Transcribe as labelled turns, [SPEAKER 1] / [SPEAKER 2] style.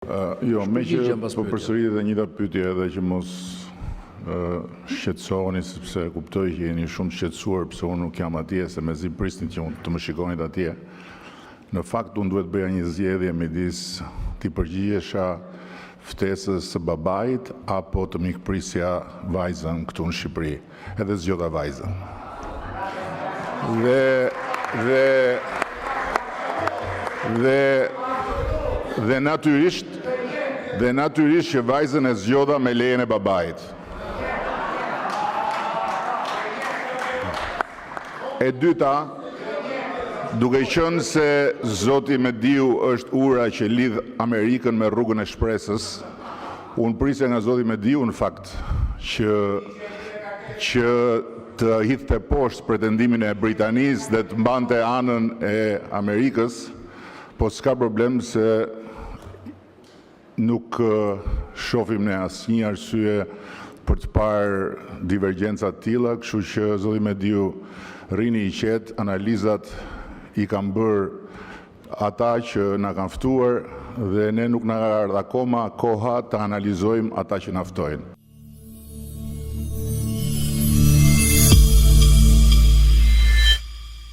[SPEAKER 1] Jo, me që po përsërit dhe njëta pyetje edhe që mos shqetësoheni sepse kuptoj që jeni shumë shqetësuar pse unë nuk jam atje, se mezi prisni që unë të më shikonit atje. Në fakt unë duhet bëja një zgjedhje midis të përgjigjesha ftesës së babait apo të mikprisja vajzën këtu në Shqipëri. Edhe zgjodha vajzën. Dhe natyrisht që vajzën e zgjodha me lejen e babait. E dyta, duke qenë se Zoti Mediu është ura që lidh Amerikën me rrugën e shpresës, unë prisja nga Zoti Mediu në fakt që të hidhte poshtë pretendimin e Britanisë dhe të mbante anën e Amerikës, po s'ka problem se nuk shohim ne asnjë arsye për të parë divergjenca të tilla, kështu që Zoti Mediu rrini i qetë, analizat i kanë bërë ata që na kanë ftuar dhe ne nuk na ka ardhur akoma koha të analizojmë ata që na ftojnë.